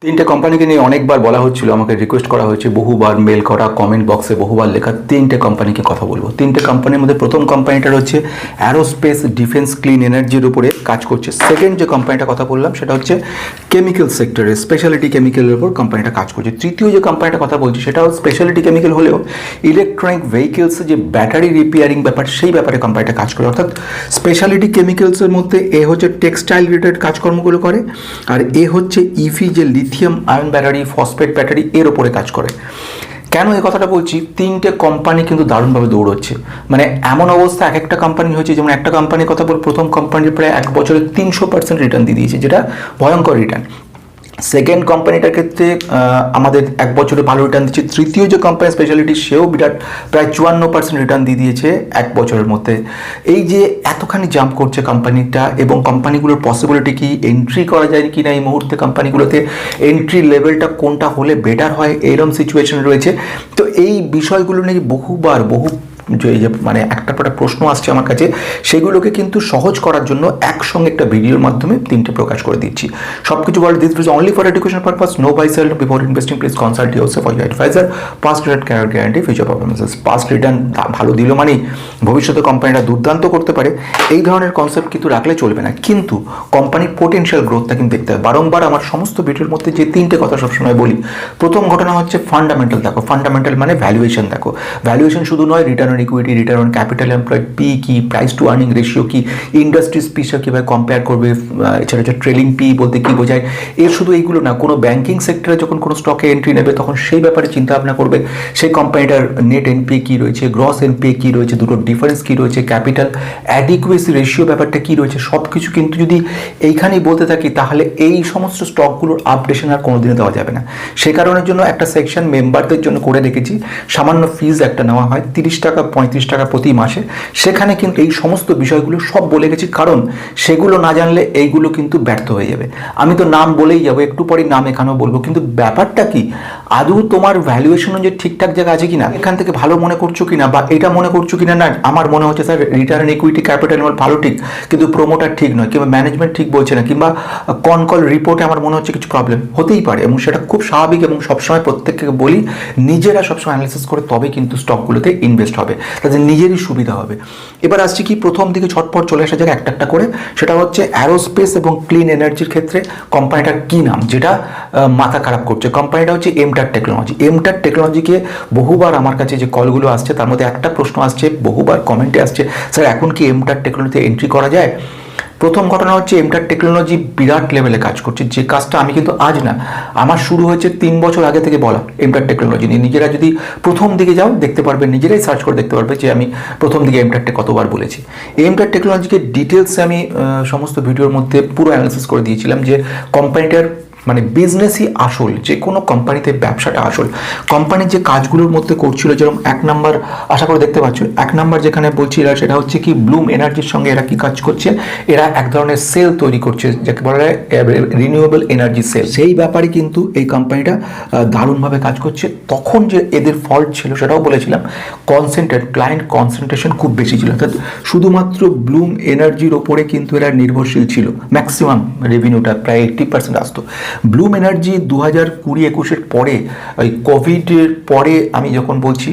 তিনটে কোম্পানিকে নিয়ে অনেকবার বলা হচ্ছিল, আমাকে রিকোয়েস্ট করা হয়েছে, বহুবার মেল করা, কমেন্ট বক্সে বহুবার লেখা। তিনটে কোম্পানিকে কথা বলবো। তিনটে কোম্পানির মধ্যে প্রথম কোম্পানিটার হচ্ছে অ্যারোস্পেস ডিফেন্স ক্লিন এনার্জির উপরে কাজ করছে। সেকেন্ড যে কোম্পানিটা কথা বললাম সেটা হচ্ছে কেমিক্যাল সেক্টরে স্পেশালিটি কেমিক্যালের উপর কোম্পানিটা কাজ করছে। তৃতীয় যে কোম্পানিটা কথা বলছি সেটাও স্পেশালিটি কেমিক্যাল হলেও ইলেকট্রনিক ভেহিকেলস যে ব্যাটারি রিপেয়ারিং ব্যাপার সেই ব্যাপারে কোম্পানিটা কাজ করে। অর্থাৎ স্পেশালিটি কেমিক্যালসের মধ্যে এ হচ্ছে টেক্সটাইল রিলেটেড কাজকর্মগুলো করে, আর এ হচ্ছে ইভি যে lithium ion battery, phosphate battery, এর ওপরে কাজ করে। কেন এই কথাটা বলছি? তিনটে কোম্পানি কিন্তু দারুণভাবে দৌড়চ্ছে। মানে এমন অবস্থা এক একটা কোম্পানি হয়েছে, যেমন একটা কোম্পানির কথা বল, প্রথম কোম্পানির প্রায় 1 বছরে 300% রিটার্ন দিয়ে দিয়েছে, যেটা ভয়ঙ্কর রিটার্ন। সেকেন্ড কোম্পানিটার ক্ষেত্রে আমাদের 1 বছরে ভালো রিটার্ন দিচ্ছে। তৃতীয় যে কোম্পানি স্পেশালিটি, সেও বিরাট প্রায় 54% রিটার্ন দিয়ে দিয়েছে 1 বছরের মধ্যে। এই যে এতখানি জাম্প করছে কোম্পানিটা, এবং কোম্পানিগুলোর পসিবিলিটি কি, এন্ট্রি করা যায় কি না এই মুহূর্তে কোম্পানিগুলোতে, এন্ট্রি লেভেলটা কোনটা হলে বেটার হয়, এরকম সিচুয়েশন রয়েছে। তো এই বিষয়গুলো নিয়ে বহু যে মানে একটা পর একটা প্রশ্ন আসছে আমার কাছে, সেগুলোকে কিন্তু সহজ করার জন্য একসঙ্গে একটা ভিডিওর মাধ্যমে তিনটে প্রকাশ করে দিচ্ছি। সব কিছু বলে, this is only for education purpose, no buy sell before investing, please consult yourself for your advisor. Past return carrier guarantee, future performances. Past return ভালো দিল মানেই ভবিষ্যতে কোম্পানিটা দুর্দান্ত করতে পারে, এই ধরনের কনসেপ্ট কিন্তু রাখলে চলবে না। কিন্তু কোম্পানির পোটেনশিয়াল গ্রোথটা কিন্তু দেখতে হবে। বারংবার আমার সমস্ত ভিডিওর মধ্যে যে তিনটে কথা সবসময় বলি, প্রথম ঘটনা হচ্ছে ফান্ডামেন্টাল দেখো। ফান্ডামেন্টাল মানে ভ্যালুয়েশন দেখো। ভ্যালুয়েশন শুধু নয়, return on equity, return on capital employed, P কি, প্রাইস টু আর্নিং রেশিও কি, ইন্ডাস্ট্রিজ পিসে কীভাবে কম্পেয়ার করবে, এছাড়া হচ্ছে ট্রেলিং পি বলতে কী বোঝায়। এর শুধু এইগুলো না, কোনো ব্যাঙ্কিং সেক্টরে যখন কোনো স্টকে এন্ট্রি নেবে তখন সেই ব্যাপারে চিন্তা ভাবনা করবে, সেই কোম্পানিটার নেট এনপিএ কী রয়েছে, গ্রস এনপিএ কী রয়েছে, দুটোর ডিফারেন্স কী রয়েছে, ক্যাপিটাল অ্যাডিকুয়েসি রেশিও ব্যাপারটা কী রয়েছে, সব কিছু কিন্তু যদি এইখানেই বলতে থাকি তাহলে এই সমস্ত স্টকগুলোর আপডেশন আর কোনোদিনও দেওয়া যাবে না। সে কারণের জন্য একটা সেকশন মেম্বারদের জন্য করে রেখেছি, সামান্য ফিজ একটা নেওয়া হয় 30 টাকা 35 টাকা প্রতি মাসে। সেখানে কিন্তু এই সমস্ত বিষয়গুলো সব বলে গেছি, কারণ সেগুলো না জানলে এইগুলো কিন্তু ব্যর্থ হয়ে যাবে। আমি তো নাম বলেই যাবো, একটু পরে নাম এখানেও বলবো, কিন্তু ব্যাপারটা কি, আদৌ তোমার ভ্যালুয়েশন যে ঠিকঠাক জায়গা আছে কিনা, এখান থেকে ভালো মনে করছো কিনা, বা এটা মনে করছো কিনা, না আমার মনে হচ্ছে স্যার রিটার্ন ইকুইটি ক্যাপিটাল আমার ভালো ঠিক, কিন্তু প্রোমোটার ঠিক নয়, কিংবা ম্যানেজমেন্ট ঠিক বলছে না, কিংবা কল রিপোর্টে আমার মনে হচ্ছে কিছু প্রবলেম হতেই পারে, এবং সেটা খুব স্বাভাবিক। এবং সবসময় প্রত্যেককে বলি, নিজেরা সবসময় অ্যানালিসিস করে তবে কিন্তু স্টকগুলোতে ইনভেস্ট হবে, তাদের নিজেরই সুবিধা হবে। এবার আসছি কি, প্রথম দিকে ছটপট চলে আসা জায়গা একটা একটা করে, সেটা হচ্ছে অ্যারোস্পেস এবং ক্লিন এনার্জির ক্ষেত্রে কোম্পানিটার কী নাম, যেটা মাথা খারাপ করছে। কোম্পানিটা হচ্ছে এমটার টেকনোলজি। এমটার টেকনোলজিকে বহুবার আমার কাছে যে কলগুলো আসছে তার মধ্যে একটা প্রশ্ন আসছে, বহুবার কমেন্টে আসছে, স্যার এখন কি এমটার টেকনোলজিতে এন্ট্রি করা যায়? প্রথম ঘটনা হচ্ছে, এমটার টেকনোলজি বিরাট লেভেলে কাজ করছে, যে কাজটা আমি কিন্তু আজ না, আমার শুরু হয়েছে 3 বছর আগে থেকে বলা এমটার টেকনোলজি নিয়ে। নিজেরা যদি প্রথম দিকে যাও দেখতে পারবে, নিজেরাই সার্চ করে দেখতে পারবে যে আমি প্রথম দিকে এমটারটে কতবার বলেছি। এমটার টেকনোলজিকে ডিটেলসে আমি সমস্ত ভিডিওর মধ্যে পুরো অ্যানালিসিস করে দিয়েছিলাম, যে কোম্পানিটার মানে বিজনেসই আসল, যে কোনো কোম্পানিতে ব্যবসাটা আসল। কোম্পানির যে কাজগুলোর মধ্যে করছিল, যেরকম 1 নাম্বার আশা করে দেখতে পাচ্ছ, 1 নাম্বার যেখানে বলছি এরা, সেটা হচ্ছে কি, ব্লুম এনার্জির সঙ্গে এরা কি কাজ করছে, এরা এক ধরনের সেল তৈরি করছে, যাকে বলা হয় রিনিউয়েবল এনার্জি সেল। সেই ব্যাপারে কিন্তু এই কোম্পানিটা দারুণভাবে কাজ করছে। তখন যে এদের ফল্ট ছিল সেটাও বলেছিলাম, ক্লায়েন্ট কনসেন্ট্রেশন খুব বেশি ছিল, অর্থাৎ শুধুমাত্র ব্লুম এনার্জির ওপরে কিন্তু এরা নির্ভরশীল ছিল। ম্যাক্সিমাম রেভিনিউটা প্রায় 80% আসতো। ব্লুম এনার্জি 2020-21 পরে, ওই কোভিডের পরে আমি যখন বলছি,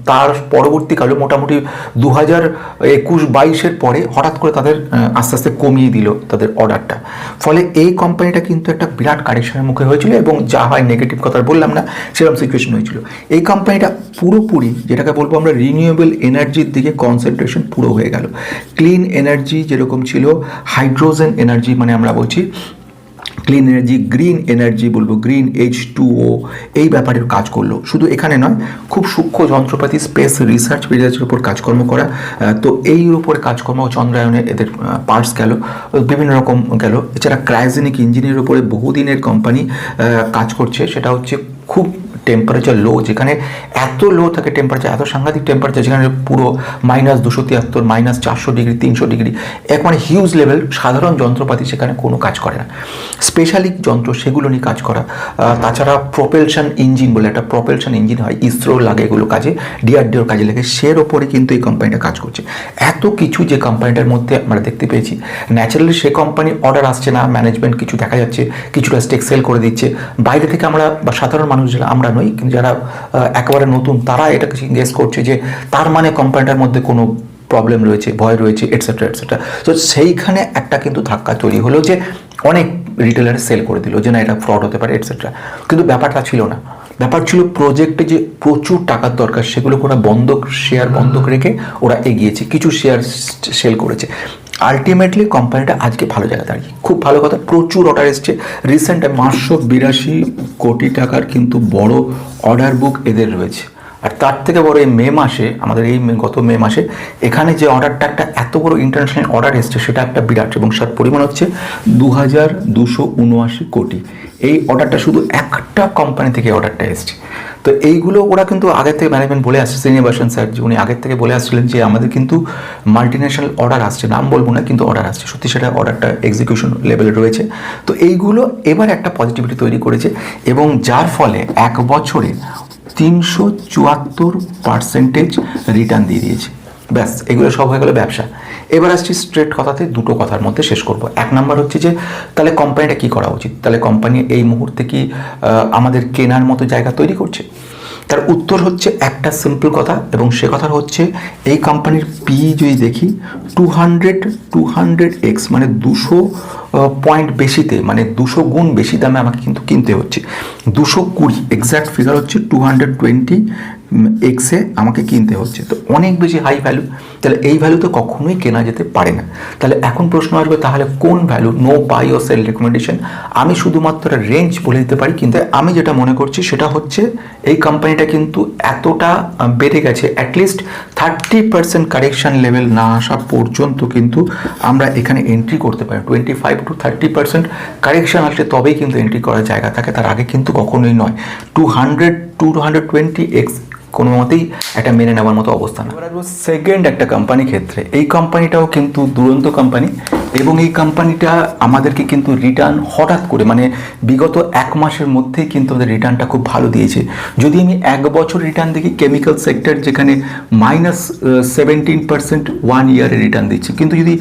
তার পরবর্তীকালে মোটামুটি 2021-22 পরে হঠাৎ করে তাদের আস্তে আস্তে কমিয়ে দিল তাদের অর্ডারটা। ফলে এই কোম্পানিটা কিন্তু একটা বিরাট কারেকশনের মুখে হয়েছিল, এবং যা হয় নেগেটিভ কথা বললাম না, সেরকম সিচুয়েশন হয়েছিল। এই কোম্পানিটা পুরোপুরি, যেটাকে বলবো আমরা, রিনিউয়েবল এনার্জির দিকে কনসেন্ট্রেশন পুরো হয়ে গেল। ক্লিন এনার্জি যেরকম ছিল, হাইড্রোজেন এনার্জি মানে আমরা বলছি ক্লিন এনার্জি, গ্রিন এনার্জি বলবো, গ্রিন H2O, এই ব্যাপারের কাজ করলো। শুধু এখানে নয়, খুব সূক্ষ্ম যন্ত্রপাতি, স্পেস রিসার্চের উপর কাজকর্ম করা, তো এই উপরে কাজকর্ম, চন্দ্রায়নে এদের পার্টস গেল, বিভিন্ন রকম গেল। এছাড়া ক্রায়োজেনিক ইঞ্জিনের উপরে বহুদিনের কোম্পানি কাজ করছে, সেটা হচ্ছে খুব টেম্পারেচার লো, যেখানে এত লো থাকে টেম্পারেচার, এত সাংঘাতিক টেম্পারেচার, যেখানে পুরো -273, -400 ডিগ্রি, 300 ডিগ্রি, এক মানে হিউজ লেভেল, সাধারণ যন্ত্রপাতি সেখানে কোনো কাজ করে না। স্পেশালি যন্ত্র সেগুলো নিয়ে কাজ করা, তাছাড়া প্রপেলশন ইঞ্জিন বলে একটা প্রপেলশন ইঞ্জিন হয়, ইসরো লাগে এগুলো কাজে, ডিআরডিওর কাজে লাগে, সের ওপরে কিন্তু এই কোম্পানিটা কাজ করছে। এত কিছু যে কোম্পানিটার মধ্যে আমরা দেখতে পেয়েছি, ন্যাচারালি সে কোম্পানি অর্ডার আসছে না, ম্যানেজমেন্ট কিছু দেখা যাচ্ছে, কিছুটা স্টেক সেল করে দিচ্ছে, বাইরে থেকে আমরা বা সাধারণ মানুষ যারা আমরা নই, কিন্তু যারা একেবারে নতুন তারা এটা গেস করছে যে তার মানে কোম্পানিটার মধ্যে কোনো প্রবলেম রয়েছে, ভয় রয়েছে, এটসেট্রা এটসেট্রা। তো সেইখানে একটা কিন্তু ধাক্কা তৈরি হলো যে অনেক রিটেলার সেল করে দিল যে না এটা ফ্রড হতে পারে এটসেট্রা। কিন্তু ব্যাপারটা ছিল না, ব্যাপার ছিল প্রজেক্টে যে প্রচুর টাকার দরকার সেগুলো ওরা বন্ধক, শেয়ার বন্ধক রেখে ওরা এগিয়েছে, কিছু শেয়ার সেল করেছে। আলটিমেটলি কোম্পানিটা আজকে ভালো জায়গায় দাঁড়িয়ে, খুব ভালো কথা, প্রচুর অর্ডার এসছে। রিসেন্ট 582 কোটি টাকার কিন্তু বড় অর্ডার বুক এদের রয়েছে। আর তার থেকে বড় এই মে মাসে, আমাদের এই গত মে মাসে এখানে যে অর্ডারটা, একটা এত বড় ইন্টারন্যাশনাল অর্ডার এসছে, সেটা একটা বিরাট, এবং তার পরিমাণ হচ্ছে 2279 কোটি। এই অর্ডারটা শুধু একটা কোম্পানি থেকে অর্ডারটা এসছে। তো এইগুলো ওরা কিন্তু আগের থেকে ম্যানেজমেন্ট বলে আসছে, শ্রীনিবাসন স্যার উনি আগের থেকে বলে আসছিলেন যে আমাদের কিন্তু মাল্টিন্যাশনাল অর্ডার আসছে, নাম বলবো না কিন্তু অর্ডার আসছে, সত্যি সেটা অর্ডারটা এক্সিকিউশন লেভেলে রয়েছে। তো এইগুলো এবার একটা পজিটিভিটি তৈরি করেছে, এবং যার ফলে এক বছরে 374% রিটার্ন দিয়ে দিয়েছে। ব্যাস, এগুলো সব হয়ে গেল ব্যবসা। এবার আসছি স্ট্রেট কথাতে, দুটো কথার মধ্যে শেষ করব। এক নাম্বার হচ্ছে যে তাহলে কোম্পানিটা কী করা উচিত, তাহলে কোম্পানি এই মুহূর্তে কি আমাদের কেনার মতো জায়গা তৈরি করছে? তার উত্তর হচ্ছে একটা সিম্পল কথা, এবং সে কথা হচ্ছে এই কোম্পানির পি যদি দেখি 200x, মানে 200 পয়েন্ট বেশিতে, মানে 200 গুণ বেশি দামে আমাকে কিন্তু কিনতে হচ্ছে। 220 এক্স্যাক্ট ফিগার হচ্ছে 220x আমাকে কিনতে হচ্ছে। তো অনেক বেশি হাই ভ্যালু, তাহলে এই ভ্যালু তো কখনোই কেনা যেতে পারে না। তাহলে এখন প্রশ্ন আসবে, তাহলে কোন ভ্যালু? নো বাই ও সেল রেকমেন্ডেশন, আমি শুধুমাত্র রেঞ্জ বলে দিতে পারি, কিন্তু আমি যেটা মনে করছি সেটা হচ্ছে এই কোম্পানিটা কিন্তু এতটা বেড়ে গেছে, অ্যাটলিস্ট 30% কারেকশন লেভেল না আসা পর্যন্ত কিন্তু আমরা এখানে এন্ট্রি করতে পারি। 25 to 30% কারেকশন আসলে তবেই কিন্তু এন্ট্রি করার জায়গা থাকে, তার আগে কিন্তু কখনোই নয়। 220x কোনো মতেই একটা মেনে নেওয়ার মতো অবস্থা না। এবার আসবো সেকেন্ড একটা কোম্পানি ক্ষেত্রে। এই কোম্পানিটাও কিন্তু দুরন্ত কোম্পানি, এবং এই কোম্পানিটা আমাদেরকে কিন্তু রিটার্ন হঠাৎ করে, মানে বিগত এক মাসের মধ্যেই কিন্তু আমাদের রিটার্নটা খুব ভালো দিয়েছে। যদি আমি এক বছর রিটার্ন দেখি, কেমিক্যাল সেক্টর যেখানে -17% 1 ইয়ারে রিটার্ন দিচ্ছে, কিন্তু যদি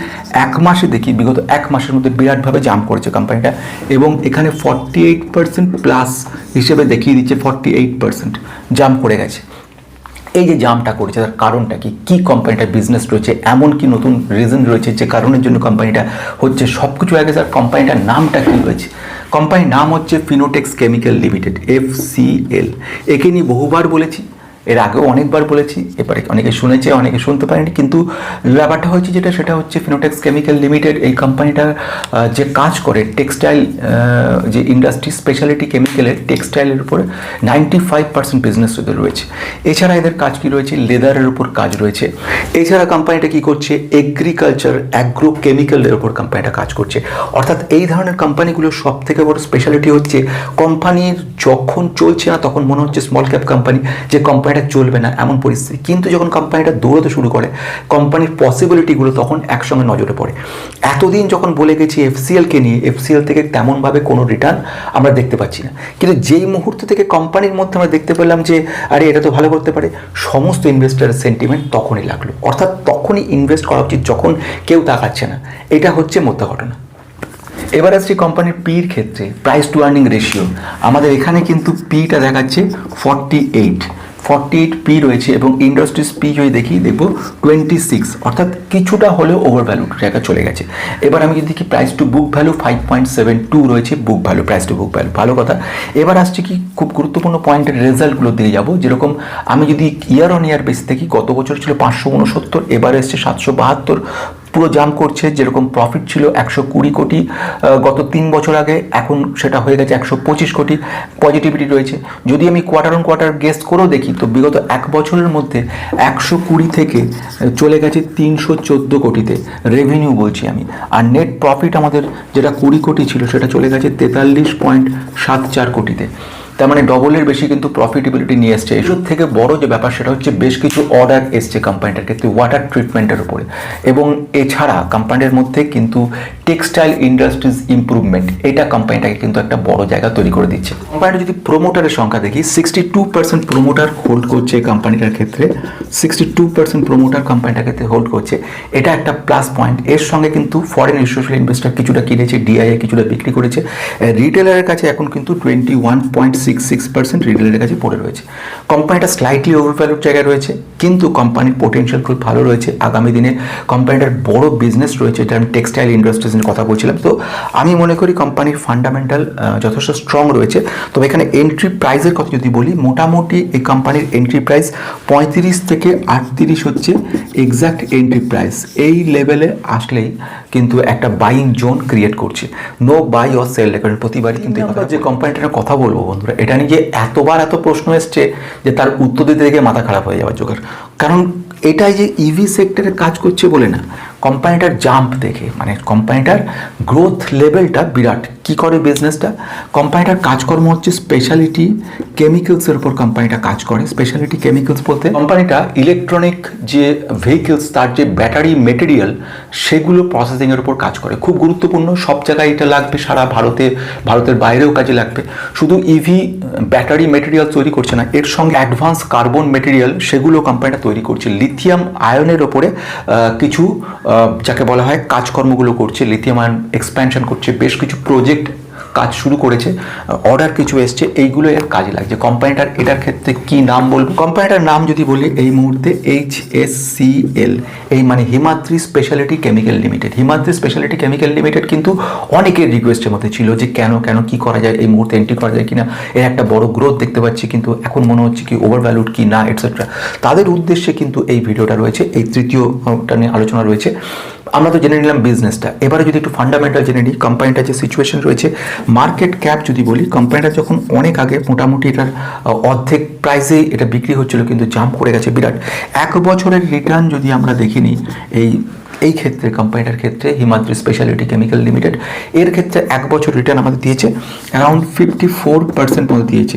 এক মাসে দেখি, বিগত এক মাসের মধ্যে বিরাটভাবে জাম্প করেছে কোম্পানিটা, এবং এখানে 48% প্লাস হিসেবে দেখিয়ে দিচ্ছে, 48% জাম্প করে গেছে। এই যে জাম্পটা করেছে তার কারণটা কি? কি কোম্পানিটার বিজনেস রয়েছে, এমন কি নতুন রিজন রয়েছে যে কারণের জন্য কোম্পানিটা হচ্ছে? সব কিছু আগে স্যার কোম্পানিটার নামটা কী রয়েছে? কোম্পানির নাম হচ্ছে ফিনোটেক্স কেমিক্যাল লিমিটেড, FCL। একে নিয়ে বহুবার বলেছি, এর আগেও অনেকবার বলেছি, এবারে অনেকে শুনেছে, অনেকে শুনতে পারেনি, কিন্তু ব্যাপারটা হচ্ছে যেটা, সেটা হচ্ছে ফিনোটেক্স কেমিক্যাল লিমিটেড। এই কোম্পানিটা যে কাজ করে টেক্সটাইল যে ইন্ডাস্ট্রি, স্পেশালিটি কেমিক্যালের টেক্সটাইলের উপরে 95% বিজনেস এদের রয়েছে। এছাড়া এদের কাজ কি রয়েছে? লেদারের উপর কাজ রয়েছে। এছাড়া কোম্পানিটা কি করছে? এগ্রিকালচার, অ্যাগ্রো কেমিক্যালের উপর কোম্পানিটা কাজ করছে। অর্থাৎ এই ধরনের কোম্পানিগুলোর সব থেকে বড় স্পেশালিটি হচ্ছে কোম্পানির যখন চলছে না তখন মনে হচ্ছে স্মল ক্যাপ কোম্পানি, যে কোম্পানিটা চলবে না এমন পরিস্থিতি, কিন্তু যখন কোম্পানিটা দৌড়াতে শুরু করে কোম্পানির পসিবিলিটিগুলো তখন একসঙ্গে নজরে পড়ে। এতদিন যখন বলে গেছি FCLকে নিয়ে, FCL থেকে তেমনভাবে কোনো রিটার্ন আমরা দেখতে পাচ্ছি না, কিন্তু যেই মুহূর্ত থেকে কোম্পানির মধ্যে আমরা দেখতে পেলাম যে আরে এটা তো ভালো করতে পারে, সমস্ত ইনভেস্টারের সেন্টিমেন্ট তখনই লাগলো। অর্থাৎ তখনই ইনভেস্ট করা উচিত যখন কেউ তাকাচ্ছে না। এটা হচ্ছে মোদ্দা ঘটনা। এবার আসছি কোম্পানির পির ক্ষেত্রে, প্রাইস টু আর্নিং রেশিও। আমাদের এখানে কিন্তু পিটা দেখাচ্ছে 48 পি রয়েছে, এবং ইন্ডাস্ট্রিজ পি যদি দেখি দেখবো 26, অর্থাৎ কিছুটা হলেও ওভার ভ্যালু জায়গা চলে গেছে। এবার আমি যদি দেখি প্রাইস টু বুক ভ্যালু 5.72 রয়েছে, book value, price to book value, ভালো কথা। এবার আসছে কি খুব গুরুত্বপূর্ণ পয়েন্টের রেজাল্টগুলো দিয়ে যাবো। যেরকম আমি যদি ইয়ার অন ইয়ার বেস দেখি, গত বছর ছিল 569, এবার এসছে 772, পুরো জাম্প করছে। যেরকম প্রফিট ছিল 120 কোটি গত 3 বছর আগে, এখন সেটা হয়ে গেছে 125 কোটি, পজিটিভিটি রয়েছে। যদি আমি কোয়ার্টার অন কোয়ার্টার গেস করেও দেখি, তো বিগত এক বছরের মধ্যে 120 থেকে চলে গেছে 314 কোটিতে, রেভিনিউ বলছি আমি। আর নেট প্রফিট আমাদের যেটা 20 কোটি ছিল সেটা চলে গেছে 43.74 কোটিতে। তার মানে ডবলের বেশি কিন্তু প্রফিটেবিলিটি নিয়ে এসছে। এসব থেকে বড় যে ব্যাপার সেটা হচ্ছে বেশ কিছু অর্ডার এসছে কোম্পানিটার ক্ষেত্রে ওয়াটার ট্রিটমেন্টের উপরে, এবং এছাড়া কোম্পানির মধ্যে কিন্তু টেক্সটাইল ইন্ডাস্ট্রিজ ইমপ্রুভমেন্ট, এটা কোম্পানিটাকে কিন্তু একটা বড় জায়গা তৈরি করে দিচ্ছে। কোম্পানিটা যদি প্রোমোটারের সংখ্যা দেখি, 62% প্রোমোটার হোল্ড করছে এই কোম্পানিটার ক্ষেত্রে, 62% প্রোমোটার কোম্পানিটার ক্ষেত্রে হোল্ড করছে, এটা একটা প্লাস পয়েন্ট। এর সঙ্গে কিন্তু ফরেন ইনস্টিটিউশনাল ইনভেস্টর কিছুটা কিনেছে, ডিআইএ কিছুটা বিক্রি করেছে, রিটেলারের কাছে এখন কিন্তু 21.66% রিটেলারের কাছে পড়ে রয়েছে। কোম্পানিটা স্লাইটলি ওভারভ্যালুড জায়গায় রয়েছে, কিন্তু কোম্পানির পোটেনশিয়াল খুব ভালো রয়েছে। আগামী দিনে কোম্পানিটার বড় বিজনেস রয়েছে, যেটা আমি টেক্সটাইল ইন্ডাস্ট্রিজের কথা বলছিলাম। তো আমি মনে করি কোম্পানির ফান্ডামেন্টাল যথেষ্ট স্ট্রং রয়েছে। তবে এখানে এন্ট্রি প্রাইসের কথা যদি বলি, মোটামুটি এই কোম্পানির এন্ট্রি প্রাইস 35 থেকে 38 হচ্ছে এক্সাক্ট এন্ট্রি প্রাইস। এই লেভেলে আসলেই কিন্তু একটা বাইং জোন ক্রিয়েট করছে। নো বাই অর সেল, কারণ প্রতিবারই কিন্তু যে কোম্পানিটার কথা বলবো বন্ধুরা, এটা নিয়ে যে এতবার এত প্রশ্ন এসছে যে তার উত্তর দিতে গিয়ে মাথা খারাপ হয়ে যাওয়ার জোগাড়। কারণ এটাই যে ইভি সেক্টরে কাজ করছে বলে না, কোম্পানিটার জাম্প দেখে, মানে কোম্পানিটার গ্রোথ লেভেলটা বিরাট। কি করে বিজনেসটা, কোম্পানিটার কাজকর্ম হচ্ছে স্পেশালিটি কেমিক্যালসের উপর কোম্পানিটা কাজ করে। স্পেশালিটি কেমিক্যালস বলতে কোম্পানিটা ইলেকট্রনিক যে ভেহিকেলস, তার যে ব্যাটারি মেটেরিয়াল, সেগুলো প্রসেসিংয়ের উপর কাজ করে। খুব গুরুত্বপূর্ণ, সব জায়গায় এটা লাগবে, সারা ভারতের বাইরেও কাজে লাগবে। শুধু ইভি ব্যাটারি মেটেরিয়াল তৈরি করছে না, এর সঙ্গে অ্যাডভান্স কার্বন মেটেরিয়াল সেগুলো কোম্পানিটা তৈরি করছে। লিথিয়াম আয়নের ওপরে কিছু যাকে বলা হয় কাজকর্মগুলো করছে, লিথিয়াম আয়ন এক্সপ্যানশন করছে, বেশ কিছু প্রজেক্ট কাজ শুরু করেছে, অর্ডার কিছু এসছে, এইগুলো এর কাজে লাগছে। কোম্পানিটার এটার ক্ষেত্রে কি নাম বলবো, কোম্পানিটার নাম যদি বলি এই মুহূর্তে HSCL, এই মানে Himadri speciality chemical limited. Himadri speciality chemical limited কিন্তু অনেকের রিকোয়েস্টের মধ্যে ছিল যে কেন কি করা যায়, এই মুহূর্তে এন্ট্রি করা যায় কিনা, এর একটা বড় গ্রোথ দেখতে পাচ্ছি, কিন্তু এখন মনে হচ্ছে কি ওভারভ্যালুড কি না এটসেট্রা। তাদের উদ্দেশ্যে কিন্তু এই ভিডিওটা রয়েছে, এই তৃতীয়টা নিয়ে আলোচনা রয়েছে। আমরা তো জেনে নিলাম বিজনেসটা, এবারে যদি একটু ফান্ডামেন্টাল জেনে নিই, কোম্পানিটার যে সিচুয়েশন রয়েছে। মার্কেট ক্যাপ যদি বলি, কোম্পানিটা যখন অনেক আগে মোটামুটি এটার অর্ধেক প্রাইসে এটা বিক্রি হচ্ছিল, কিন্তু জাম্প করে গেছে বিরাট। 1 বছরের রিটার্ন যদি আমরা দেখে নিই, এই ক্ষেত্রে কোম্পানিটার ক্ষেত্রে হিমাদ্রি স্পেশালিটি কেমিক্যাল লিমিটেড, এর ক্ষেত্রে 1 বছর রিটার্ন আমাদের দিয়েছে অ্যারাউন্ড 54% মতো দিয়েছে।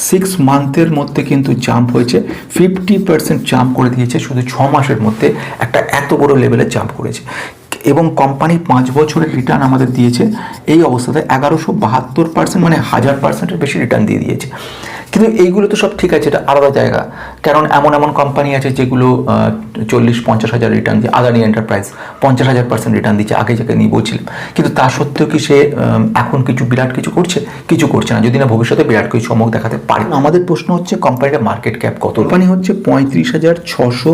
6 মান্থের মধ্যে কিন্তু জাম্প হয়েছে, 50% জাম্প করে দিয়েছে শুধু 6 মাসের মধ্যে, একটা এত বড় লেভেলে জাম্প করেছে। এবং কোম্পানি 5 বছরের রিটার্ন আমাদের দিয়েছে এই অবস্থাতে 1172%, মানে 1000%-এর বেশি রিটার্ন দিয়ে দিয়েছে। কিন্তু এইগুলো তো সব ঠিক আছে, এটা আলাদা জায়গা। কারণ এমন কোম্পানি আছে যেগুলো 40-50 হাজার রিটার্ন দিয়ে, আদানি এন্টারপ্রাইজ 50,000% রিটার্ন দিচ্ছে, আগে যাকে নিয়ে বলছিলাম। কিন্তু তা সত্ত্বেও কি সে এখন বিরাট কিছু করছে না, যদি না ভবিষ্যতে বিরাট কিছু চমক দেখাতে পারে। আমাদের প্রশ্ন হচ্ছে কোম্পানিটার মার্কেট ক্যাপ কত। কোম্পানি হচ্ছে 35,600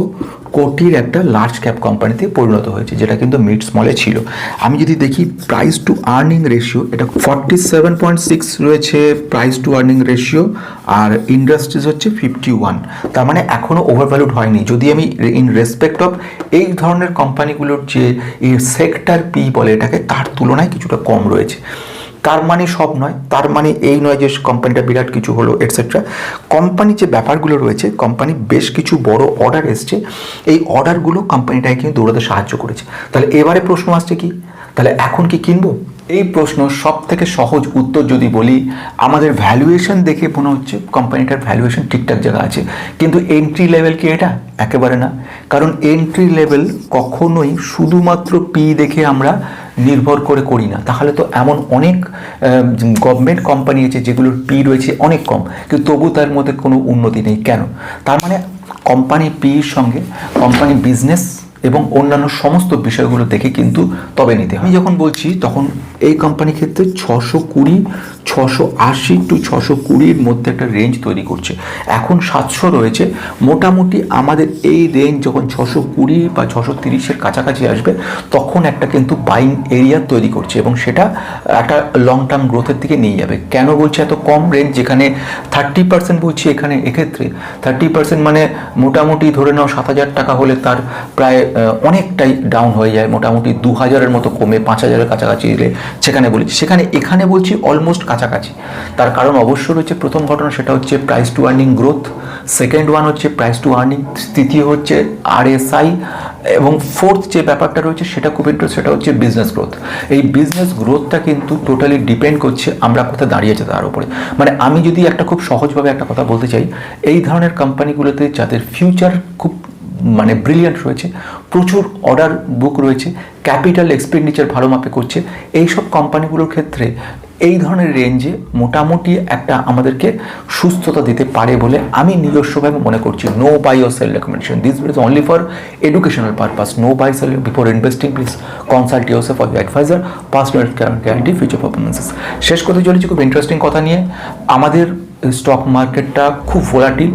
কোটির একটা লার্জ ক্যাপ কোম্পানিতে পরিণত হয়েছে, যেটা কিন্তু মিড স্মলে ছিল। আমি যদি দেখি প্রাইস টু আর্নিং রেশিও, এটা 47.6 রয়েছে প্রাইস টু আর্নিং রেশিও, আর ইন্ডাস্ট্রিজ হচ্ছে 51। তার মানে এখনও ওভারভ্যালুড হয়নি। যদি আমি ইন রেসপেক্ট অফ এই ধরনের কোম্পানিগুলোর যে এই সেক্টর পি বলে এটাকে, তার তুলনায় কিছুটা কম রয়েছে। তার মানে সব নয়, তার মানে এই নয় যে কোম্পানিটা বিরাট কিছু হলো এটসেট্রা। কোম্পানির যে ব্যাপারগুলো রয়েছে, কোম্পানি বেশ কিছু বড় অর্ডার এসছে, এই অর্ডারগুলো কোম্পানিটাকে কিন্তু দৌড়াতে সাহায্য করেছে। তাহলে এবারে প্রশ্ন আসছে কি, তাহলে এখন কি কিনবো? এই প্রশ্ন সব থেকে সহজ উত্তর যদি বলি, আমাদের ভ্যালুয়েশন দেখে মনে হচ্ছে কোম্পানিটার ভ্যালুয়েশন ঠিকঠাক জায়গা আছে, কিন্তু এন্ট্রি লেভেল কি এটা? একেবারে না। কারণ এন্ট্রি লেভেল কখনোই শুধুমাত্র পি দেখে আমরা নির্ভর করে করি না। তাহলে তো এমন অনেক গভর্নমেন্ট কোম্পানি আছে যেগুলোর পি রয়েছে অনেক কম, কিন্তু তবু তার মধ্যে কোনো উন্নতি নেই। কেন? তার মানে কোম্পানি পির সঙ্গে কোম্পানি বিজনেস এবং অন্যান্য সমস্ত বিষয়গুলো দেখে কিন্তু তবে নিতে হয়। আমি যখন বলছি তখন এই কোম্পানির ক্ষেত্রে 680 টু 620-র মধ্যে একটা রেঞ্জ তৈরি করছে। এখন 700 রয়েছে, মোটামুটি আমাদের এই রেঞ্জ যখন 620 বা 630-এর কাছাকাছি আসবে, তখন একটা কিন্তু বাইং এরিয়া তৈরি করছে, এবং সেটা একটা লং টার্ম গ্রোথের দিকে নিয়ে যাবে। কেন বলছি এত কম রেঞ্জ? যেখানে 30% বলছি, এক্ষেত্রে 30% মানে মোটামুটি ধরে নাও 7,000 টাকা হলে তার প্রায় অনেকটাই ডাউন হয়ে যায়, মোটামুটি 2000-এর মতো কমে 5000-এর কাছাকাছি এলে সেখানে বলেছি, এখানে বলছি অলমোস্ট কাছাকাছি। তার কারণ অবশ্য রয়েছে প্রথম ঘটনা, সেটা হচ্ছে price to earning growth, second one হচ্ছে প্রাইস টু আর্নিং, তৃতীয় হচ্ছে RSI, এবং ফোর্থ যে ব্যাপারটা রয়েছে সেটা খুব ইন্টারেস্ট, সেটা হচ্ছে বিজনেস গ্রোথ। এই বিজনেস গ্রোথটা কিন্তু টোটালি ডিপেন্ড করছে আমরা কোথায় দাঁড়িয়েছে তার উপরে। মানে আমি যদি একটা খুব সহজভাবে একটা কথা বলতে চাই, এই ধরনের কোম্পানিগুলোতে যাদের ফিউচার খুব মানে ব্রিলিয়ান্ট রয়েছে, প্রচুর অর্ডার বুক রয়েছে, ক্যাপিটাল এক্সপেন্ডিচার ভালো মাপে করছে, এইসব কোম্পানিগুলোর ক্ষেত্রে এই ধরনের রেঞ্জে মোটামুটি একটা আমাদেরকে সুস্থতা দিতে পারে বলে আমি নিজস্বভাবে মনে করছি। No buy or sell recommendation, this is only for educational purpose. No buy sell before investing, please consult yourself for your advisor, personal guarantee future performances. শেষ করতে চলেছি খুব ইন্টারেস্টিং কথা নিয়ে। আমাদের স্টক মার্কেটটা খুব ভোলাটিল,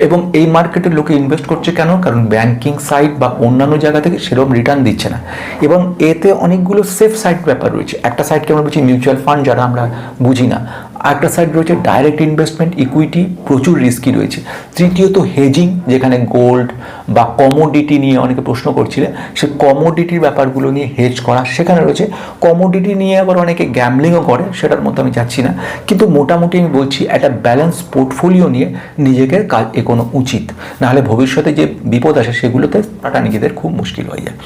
এবং এই মার্কেটে লোকে ইনভেস্ট করছে কেন? কারণ ব্যাংকিং সাইট বা অন্যান্য জায়গা থেকে সেরকম রিটার্ন দিচ্ছে না, এবং এতে অনেকগুলো সেফ সাইড ব্যাপার রয়েছে। একটা সাইডকে আমরা বলছি মিউচুয়াল ফান্ড, যারা আমরা বুঝি না। আরেকটা সাইড রয়েছে ডাইরেক্ট ইনভেস্টমেন্ট, ইকুইটি, প্রচুর রিস্কি রয়েছে। তৃতীয়ত হেজিং, যেখানে গোল্ড বা কমোডিটি নিয়ে অনেকে প্রশ্ন করছিলেন, সে কমোডিটির ব্যাপারগুলো নিয়ে হেজ করা সেখানে রয়েছে। কমোডিটি নিয়ে আবার অনেকে গ্যামলিংও করে, সেটার মধ্যে আমি যাচ্ছি না, কিন্তু মোটামুটি আমি বলছি একটা ব্যালেন্স পোর্টফোলিও নিয়ে নিজেকে কাজ এগোনো উচিত, নাহলে ভবিষ্যতে যে বিপদ আসে সেগুলোতে তাটা নিজেদের খুব মুশকিল হয়ে যায়।